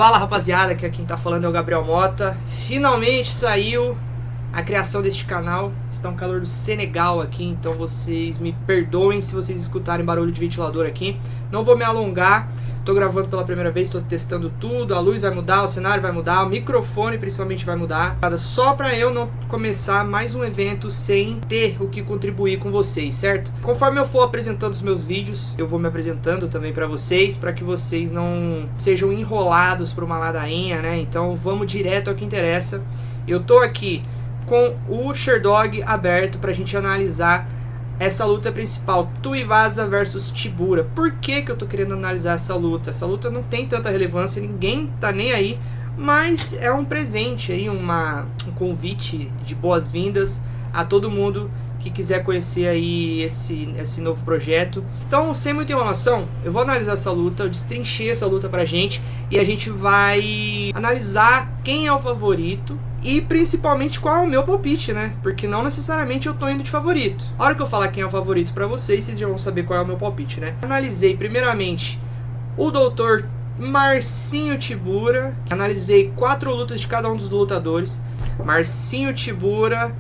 Fala rapaziada, que quem tá falando é o Gabriel Mota. Finalmente saiu a criação deste canal. Está um calor do Senegal aqui, então vocês me perdoem se vocês escutarem barulho de ventilador aqui. Não vou me alongar, tô gravando pela primeira vez, tô testando tudo. A luz vai mudar, o cenário vai mudar, o microfone principalmente vai mudar. Só pra eu não começar mais um evento sem ter o que contribuir com vocês, certo? Conforme eu for apresentando os meus vídeos, eu vou me apresentando também pra vocês, pra que vocês não sejam enrolados por uma ladainha, né? Então vamos direto ao que interessa. Eu tô aqui com o Sherdog aberto pra gente analisar essa luta principal, Tuivasa versus Tibura. Por que que eu tô querendo analisar essa luta? Essa luta não tem tanta relevância, ninguém tá nem aí, mas é um presente aí, um convite de boas-vindas a todo mundo que quiser conhecer aí esse novo projeto. Então, sem muita enrolação, eu vou analisar essa luta, eu destrinchei essa luta pra gente, e a gente vai analisar quem é o favorito e principalmente qual é o meu palpite, né? Porque não necessariamente eu tô indo de favorito. A hora que eu falar quem é o favorito pra vocês, vocês já vão saber qual é o meu palpite, né? Analisei primeiramente o Dr. Marcinho Tibura, analisei 4 lutas de cada um dos lutadores. Marcinho Tibura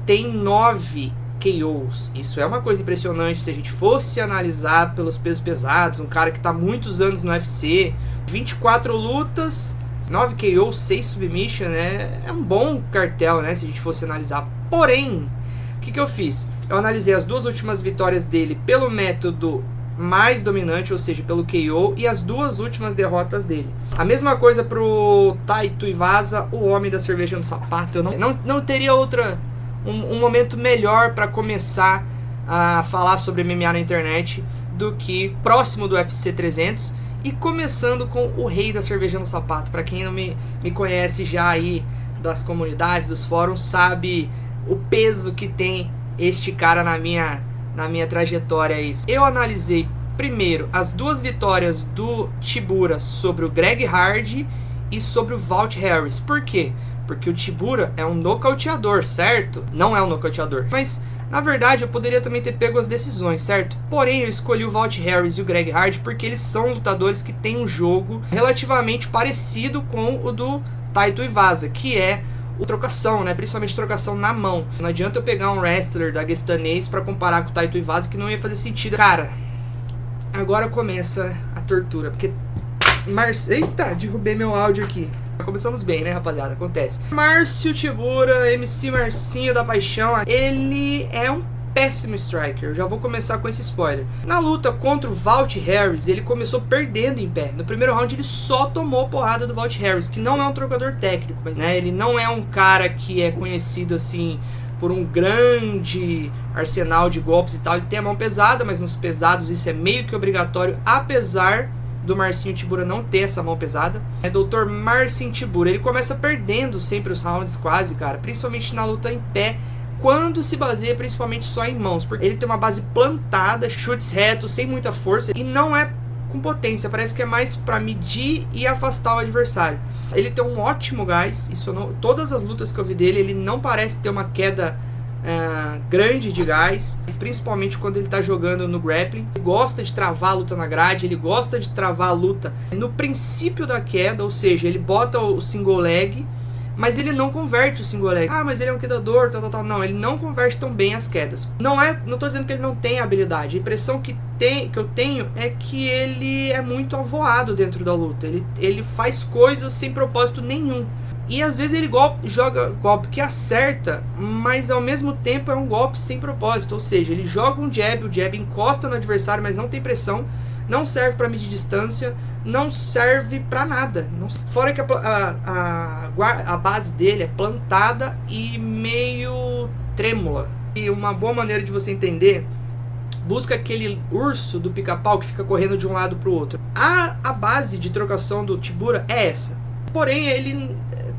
tem 9 KOs. Isso é uma coisa impressionante. Se a gente fosse analisar pelos pesos pesados, um cara que está há muitos anos no UFC, 24 lutas, 9 KOs, 6 submission, né? É um bom cartel, né? Se a gente fosse analisar. Porém, o que eu fiz? Eu analisei as 2 últimas vitórias dele pelo método mais dominante, ou seja, pelo KO, e as 2 últimas derrotas dele. A mesma coisa pro Tai Tuivasa, o homem da cerveja no sapato. Eu não teria um momento melhor para começar a falar sobre MMA na internet do que próximo do UFC 300 e começando com o rei da cerveja no sapato. Para quem não me conhece já aí das comunidades, dos fóruns, sabe o peso que tem este cara na minha trajetória. Eu analisei primeiro as 2 vitórias do Tibura sobre o Greg Hardy e sobre o Walt Harris. Por quê? Porque o Tibura é um nocauteador, certo? Não é um nocauteador. Mas, na verdade, eu poderia também ter pego as decisões, certo? Porém, eu escolhi o Walt Harris e o Greg Hardy porque eles são lutadores que têm um jogo relativamente parecido com o do Tai Tuivasa, que é o trocação, né? Principalmente trocação na mão. Não adianta eu pegar um wrestler daguestanês pra comparar com o Tai Tuivasa, que não ia fazer sentido. Cara, agora começa a tortura, porque... Eita, derrubei meu áudio aqui. Começamos bem, né, rapaziada? Acontece. Márcio Tibura, MC Marcinho da Paixão, ele é um péssimo striker. Eu já vou começar com esse spoiler. Na luta contra o Walt Harris, ele começou perdendo em pé. No primeiro round, ele só tomou porrada do Walt Harris, que não é um trocador técnico, mas, né, ele não é um cara que é conhecido, assim, por um grande arsenal de golpes e tal. Ele tem a mão pesada, mas nos pesados isso é meio que obrigatório, apesar do Marcinho Tibura não ter essa mão pesada. É Dr. Marcinho Tibura, ele começa perdendo sempre os rounds quase, cara, principalmente na luta em pé, quando se baseia principalmente só em mãos, porque ele tem uma base plantada, chutes retos, sem muita força, e não é com potência, parece que é mais pra medir e afastar o adversário. Ele tem um ótimo gás, isso todas as lutas que eu vi dele, ele não parece ter uma queda grande de gás, principalmente quando ele tá jogando no grappling. Ele gosta de travar a luta na grade, ele gosta de travar a luta no princípio da queda, ou seja, ele bota o single leg, mas ele não converte o single leg. Ah, mas ele é um quedador, tal. Não, ele não converte tão bem as quedas. Não tô dizendo que ele não tem habilidade. A impressão que eu tenho é que ele é muito avoado dentro da luta. Ele faz coisas sem propósito nenhum. E às vezes ele joga golpe que acerta, mas ao mesmo tempo é um golpe sem propósito. Ou seja, ele joga um jab, o jab encosta no adversário, mas não tem pressão, não serve para medir distância, não serve para nada. Fora que a base dele é plantada e meio trêmula. E uma boa maneira de você entender, busca aquele urso do pica-pau que fica correndo de um lado para o outro. A base de trocação do Tibura é essa. Porém, ele,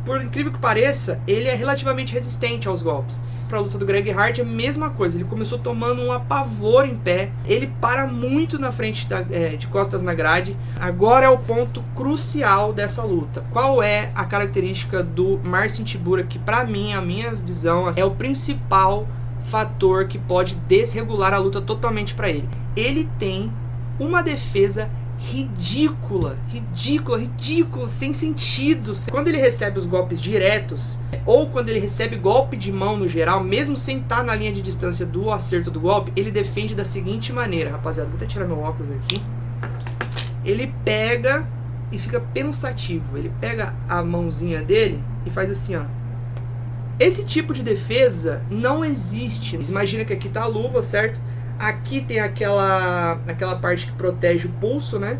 por incrível que pareça, ele é relativamente resistente aos golpes. Para a luta do Greg Hardy é a mesma coisa, ele começou tomando um apavor em pé, ele para muito na frente de costas na grade. Agora é o ponto crucial dessa luta. Qual é a característica do Marcin Tybura, que para mim, a minha visão, é o principal fator que pode desregular a luta totalmente para ele? Ele tem uma defesa ridícula, sem sentido. Quando ele recebe os golpes diretos, ou quando ele recebe golpe de mão no geral, mesmo sem estar na linha de distância do acerto do golpe, ele defende da seguinte maneira, rapaziada, vou até tirar meu óculos aqui. Ele pega e fica pensativo, ele pega a mãozinha dele e faz assim, ó. Esse tipo de defesa não existe. Imagina que aqui tá a luva, certo? Aqui tem aquela parte que protege o pulso, né?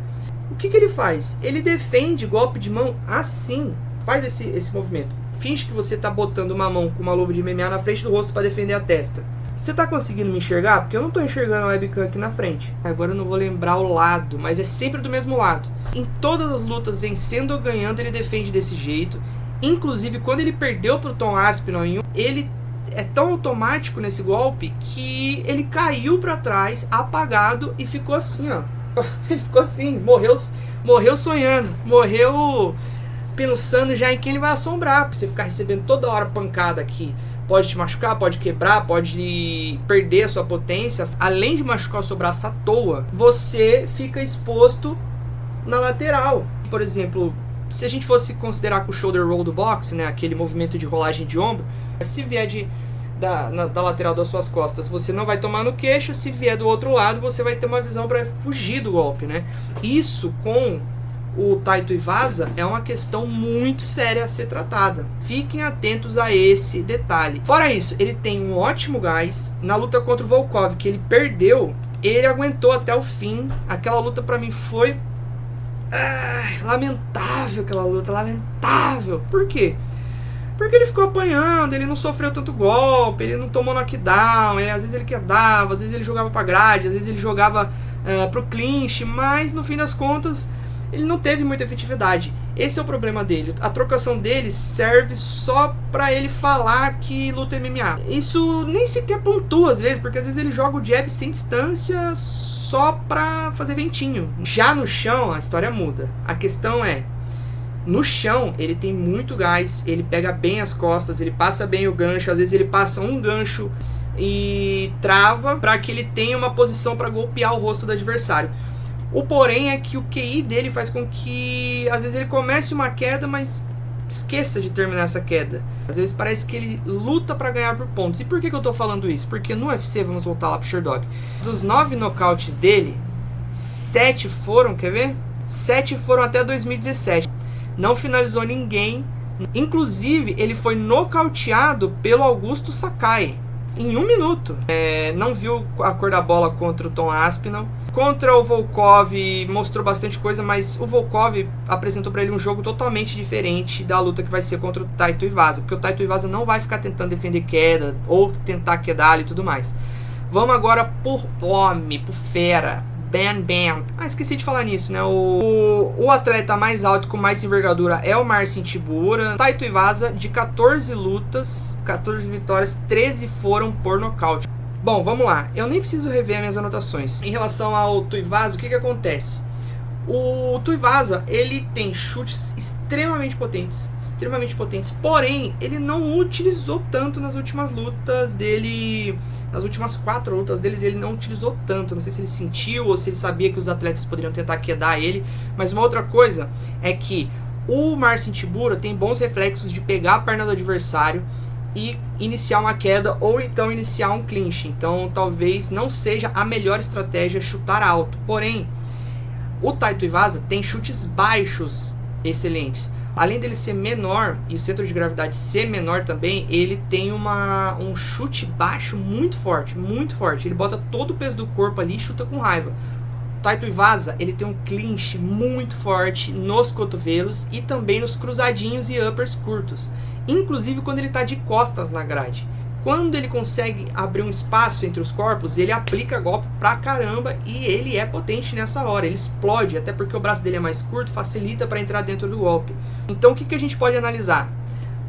O que ele faz? Ele defende golpe de mão assim. Faz esse movimento. Finge que você tá botando uma mão com uma luva de MMA na frente do rosto para defender a testa. Você tá conseguindo me enxergar? Porque eu não tô enxergando a webcam aqui na frente. Agora eu não vou lembrar o lado, mas é sempre do mesmo lado. Em todas as lutas, vencendo ou ganhando, ele defende desse jeito. Inclusive, quando ele perdeu pro Tom Aspinall em um, ele é tão automático nesse golpe que ele caiu pra trás, apagado, e ficou assim, ó. Ele ficou assim, morreu sonhando, morreu pensando já em quem ele vai assombrar, pra você ficar recebendo toda hora pancada aqui. Pode te machucar, pode quebrar, pode perder a sua potência. Além de machucar o seu braço à toa, você fica exposto na lateral. Por exemplo, se a gente fosse considerar com o shoulder roll do boxe, né, aquele movimento de rolagem de ombro, se vier da lateral das suas costas, você não vai tomar no queixo. Se vier do outro lado, você vai ter uma visão para fugir do golpe, né? Isso com o Tai Tuivasa é uma questão muito séria a ser tratada. Fiquem atentos a esse detalhe. Fora isso, ele tem um ótimo gás. Na luta contra o Volkov, que ele perdeu, ele aguentou até o fim. Aquela luta pra mim foi lamentável, aquela luta, lamentável. Por quê? Porque ele ficou apanhando, ele não sofreu tanto golpe, ele não tomou knockdown, às vezes ele quedava, às vezes ele jogava pra grade, às vezes ele jogava pro clinch, mas no fim das contas ele não teve muita efetividade. Esse é o problema dele. A trocação dele serve só pra ele falar que luta MMA. Isso nem sequer pontua às vezes, porque às vezes ele joga o jab sem distância só pra fazer ventinho. Já no chão a história muda. A questão é, no chão ele tem muito gás, ele pega bem as costas, ele passa bem o gancho, às vezes ele passa um gancho e trava pra que ele tenha uma posição pra golpear o rosto do adversário. O porém é que o QI dele faz com que às vezes ele comece uma queda, mas esqueça de terminar essa queda. Às vezes parece que ele luta para ganhar por pontos. E por que eu tô falando isso? Porque no UFC, vamos voltar lá pro Sherdog, dos 9 nocautes dele, 7 foram, quer ver? 7 foram até 2017. Não finalizou ninguém. Inclusive, ele foi nocauteado pelo Augusto Sakai em 1 minuto. Não viu a cor da bola contra o Tom Aspinall. Contra o Volkov mostrou bastante coisa, mas o Volkov apresentou para ele um jogo totalmente diferente da luta que vai ser contra o Tai Tuivasa, porque o Tai Tuivasa não vai ficar tentando defender queda ou tentar quedar e tudo mais. Vamos agora por homem, por fera, Bam. Esqueci de falar nisso, né? O atleta mais alto com mais envergadura é o Marcin Tybura. Tai Tuivasa, de 14 lutas, 14 vitórias, 13 foram por nocaute. Bom, vamos lá. Eu nem preciso rever as minhas anotações. Em relação ao Tuivasa, o que acontece? O Tuivasa, ele tem chutes extremamente potentes, porém, ele não utilizou tanto nas últimas lutas dele, nas últimas 4 lutas deles, ele não utilizou tanto. Não sei se ele sentiu ou se ele sabia que os atletas poderiam tentar quedar ele, mas uma outra coisa é que o Marcin Tybura tem bons reflexos de pegar a perna do adversário e iniciar uma queda ou então iniciar um clinch. Então talvez não seja a melhor estratégia chutar alto. Porém, o Tai Tuivasa tem chutes baixos excelentes. Além dele ser menor e o centro de gravidade ser menor também, ele tem um chute baixo muito forte, muito forte. Ele bota todo o peso do corpo ali e chuta com raiva. O Tai Tuivasa, ele tem um clinch muito forte nos cotovelos e também nos cruzadinhos e uppers curtos. Inclusive quando ele está de costas na grade. Quando ele consegue abrir um espaço entre os corpos, ele aplica golpe pra caramba e ele é potente nessa hora. Ele explode, até porque o braço dele é mais curto, facilita para entrar dentro do golpe. Então o que a gente pode analisar?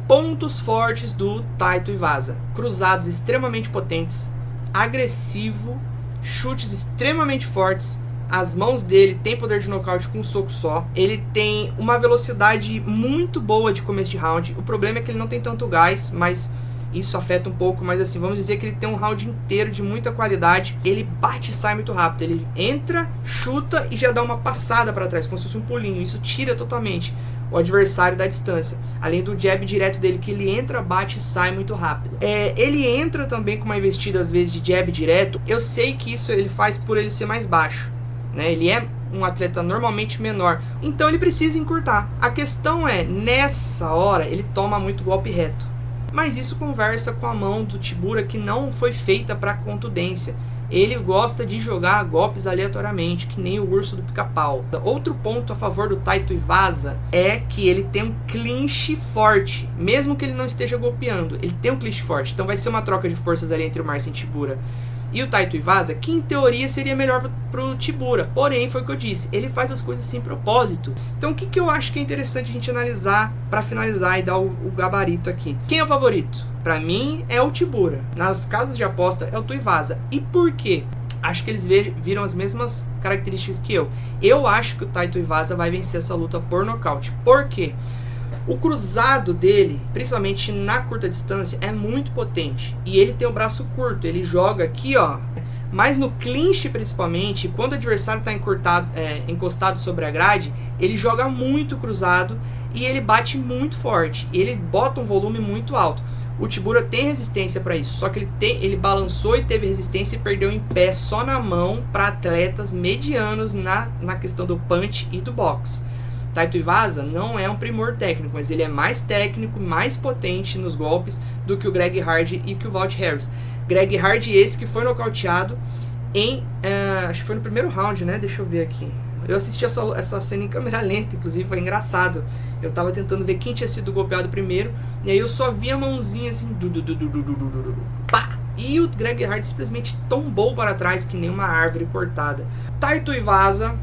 Pontos fortes do Tai Tuivasa: cruzados extremamente potentes, agressivo, chutes extremamente fortes. As mãos dele têm poder de nocaute com um soco só. Ele tem uma velocidade muito boa de começo de round. O problema é que ele não tem tanto gás, mas isso afeta um pouco, mas assim, vamos dizer que ele tem um round inteiro de muita qualidade. Ele bate e sai muito rápido, ele entra, chuta e já dá uma passada para trás, como se fosse um pulinho. Isso tira totalmente o adversário da distância, além do jab direto dele, que ele entra, bate e sai muito rápido. Ele entra também com uma investida às vezes de jab direto. Eu sei que isso ele faz por ele ser mais baixo, né? Ele é um atleta normalmente menor, então ele precisa encurtar. A questão é, nessa hora ele toma muito golpe reto, mas isso conversa com a mão do Tybura, que não foi feita para contundência. Ele gosta de jogar golpes aleatoriamente, que nem o urso do pica-pau. Outro ponto a favor do Taito Iwasa é que ele tem um clinch forte, mesmo que ele não esteja golpeando, ele tem um clinch forte. Então vai ser uma troca de forças ali entre o Marcin Tybura e o Taito Iwasa, que em teoria seria melhor pro Tybura. Porém, foi o que eu disse, ele faz as coisas sem propósito. Então o que eu acho que é interessante a gente analisar para finalizar e dar o gabarito aqui. Quem é o favorito? Para mim é o Tybura. Nas casas de aposta é o Tuivasa. E por quê? Acho que eles viram as mesmas características que eu. Eu acho que o Taito Iwasa vai vencer essa luta por nocaute. Por quê? O cruzado dele, principalmente na curta distância, é muito potente. E ele tem o braço curto, ele joga aqui, ó. Mas no clinch, principalmente, quando o adversário está encostado sobre a grade, ele joga muito cruzado e ele bate muito forte. Ele bota um volume muito alto. O Tybura tem resistência para isso, só que ele balançou e teve resistência e perdeu em pé só na mão para atletas medianos na questão do punch e do boxe. Taito Iwasa não é um primor técnico, mas ele é mais técnico, mais potente nos golpes do que o Greg Hardy e que o Walt Harris. Greg Hardy esse que foi nocauteado acho que foi no primeiro round, né? Deixa eu ver aqui. Eu assisti essa cena em câmera lenta, inclusive foi engraçado. Eu tava tentando ver quem tinha sido golpeado primeiro, e aí eu só vi a mãozinha assim, pá! E o Greg Hardy simplesmente tombou para trás que nem uma árvore cortada. Taito Iwasa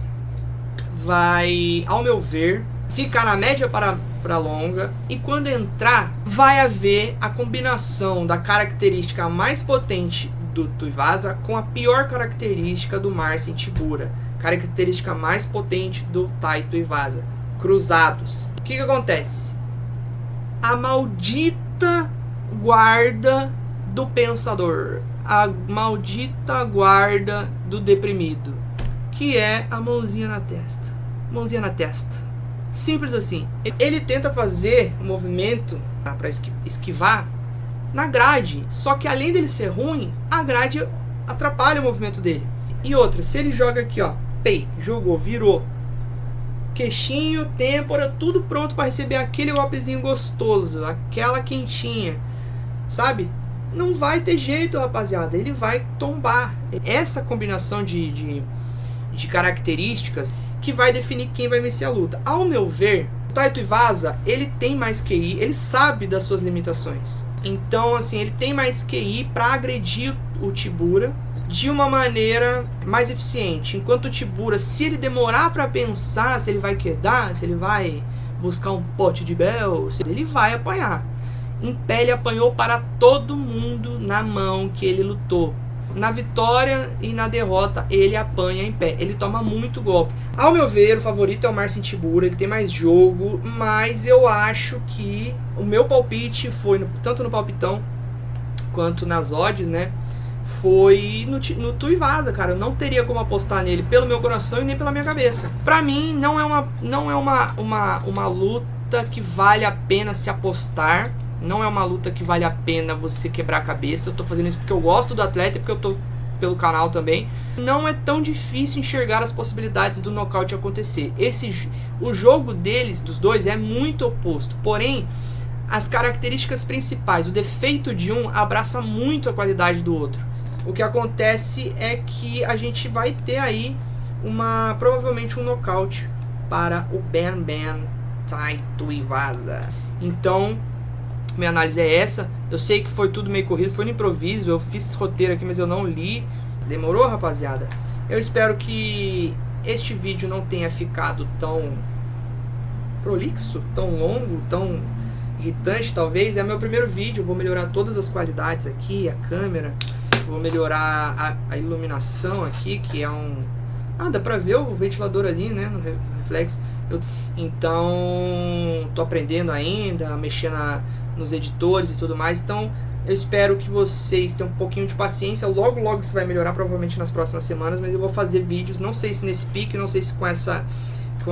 vai, ao meu ver, ficar na média para longa, e quando entrar, vai haver a combinação da característica mais potente do Tuivasa com a pior característica do Marcin Tybura. Característica mais potente do Taito Iwasa: cruzados. O que acontece? A maldita guarda do pensador, a maldita guarda do deprimido, que é a mãozinha na testa. Mãozinha na testa. Simples assim. Ele tenta fazer um movimento para esquivar na grade, só que além dele ser ruim, a grade atrapalha o movimento dele. E outra, se ele joga aqui, ó, pei, jogou, virou, queixinho, têmpora, tudo pronto para receber aquele golpezinho gostoso, aquela quentinha, sabe? Não vai ter jeito, rapaziada, ele vai tombar. Essa combinação de características que vai definir quem vai vencer a luta. Ao meu ver, o Taito Iwasa, ele tem mais QI, ele sabe das suas limitações. Então, assim, ele tem mais QI para agredir o Tybura de uma maneira mais eficiente. Enquanto o Tybura, se ele demorar para pensar se ele vai quedar, se ele vai buscar um pote de bel, ele vai apanhar. Em pé ele apanhou para todo mundo na mão que ele lutou. Na vitória e na derrota ele apanha em pé, ele toma muito golpe. Ao meu ver, o favorito é o Marcin Tybura, ele tem mais jogo, mas eu acho que o meu palpite foi, tanto no palpitão quanto nas odds, né, foi no Tuivasa, cara. Eu não teria como apostar nele pelo meu coração e nem pela minha cabeça. Pra mim, não é uma luta que vale a pena se apostar. Não é uma luta que vale a pena você quebrar a cabeça. Eu tô fazendo isso porque eu gosto do atleta e porque eu tô pelo canal também. Não é tão difícil enxergar as possibilidades do nocaute acontecer. O jogo deles, dos dois, é muito oposto. Porém, as características principais, o defeito de um abraça muito a qualidade do outro. O que acontece é que a gente vai ter aí provavelmente um nocaute para o Ben Taito Iwasa. Então, minha análise é essa. Eu sei que foi tudo meio corrido, foi no improviso, eu fiz roteiro aqui, mas eu não li. Demorou, rapaziada? Eu espero que este vídeo não tenha ficado tão prolixo, tão longo, tão irritante talvez. É meu primeiro vídeo, vou melhorar todas as qualidades aqui, a câmera, vou melhorar a iluminação aqui, que é dá pra ver o ventilador ali, né, no reflexo. Então, tô aprendendo ainda, a mexer nos editores e tudo mais. Então, Eu espero que vocês tenham um pouquinho de paciência. Logo, logo isso vai melhorar, provavelmente nas próximas semanas. Mas eu vou fazer vídeos, não sei se nesse pique, não sei se com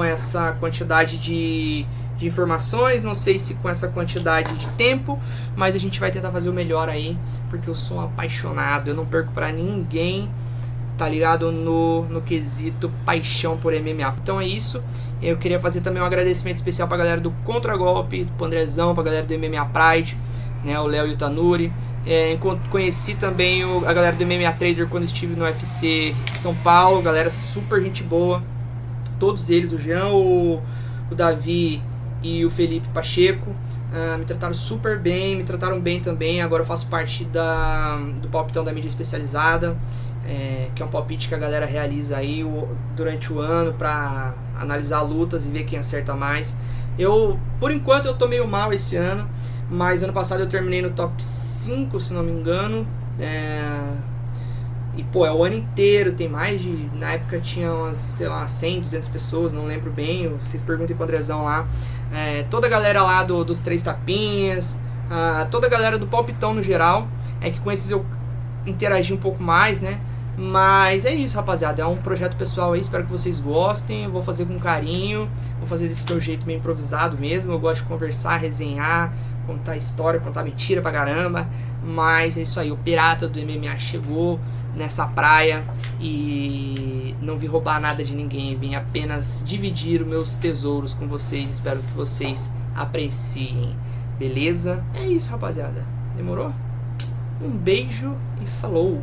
essa quantidade de informações, não sei se com essa quantidade de tempo. Mas a gente vai tentar fazer o melhor aí, porque eu sou um apaixonado. Eu não perco pra ninguém, tá ligado? No quesito paixão por MMA. Então é isso. Eu queria fazer também um agradecimento especial pra galera do Contragolpe, pro Andrezão, pra galera do MMA Pride, né, o Léo e o Tanuri. Conheci também a galera do MMA Trader quando estive no UFC São Paulo, galera super gente boa, todos eles, o Jean, o Davi e o Felipe Pacheco, me trataram super bem, me trataram bem também. Agora eu faço parte do palpitão da mídia especializada, que é um palpite que a galera realiza aí durante o ano para analisar lutas e ver quem acerta mais. Por enquanto eu tô meio mal esse ano, mas ano passado eu terminei no top 5, se não me engano. E pô, é o ano inteiro, tem mais de... Na época tinha umas, sei lá, 100, 200 pessoas, não lembro bem. Vocês perguntem pro Andrezão lá. Toda a galera lá dos Três Tapinhas, toda a galera do palpitão no geral. É que com esses eu interagi um pouco mais, né? Mas é isso, rapaziada, é um projeto pessoal aí, espero que vocês gostem. Eu vou fazer com carinho, vou fazer desse meu jeito meio improvisado mesmo. Eu gosto de conversar, resenhar, contar história, contar mentira pra caramba. Mas é isso aí, o pirata do MMA chegou nessa praia e não vim roubar nada de ninguém, vim apenas dividir os meus tesouros com vocês. Espero que vocês apreciem, beleza? É isso, rapaziada, demorou? Um beijo e falou!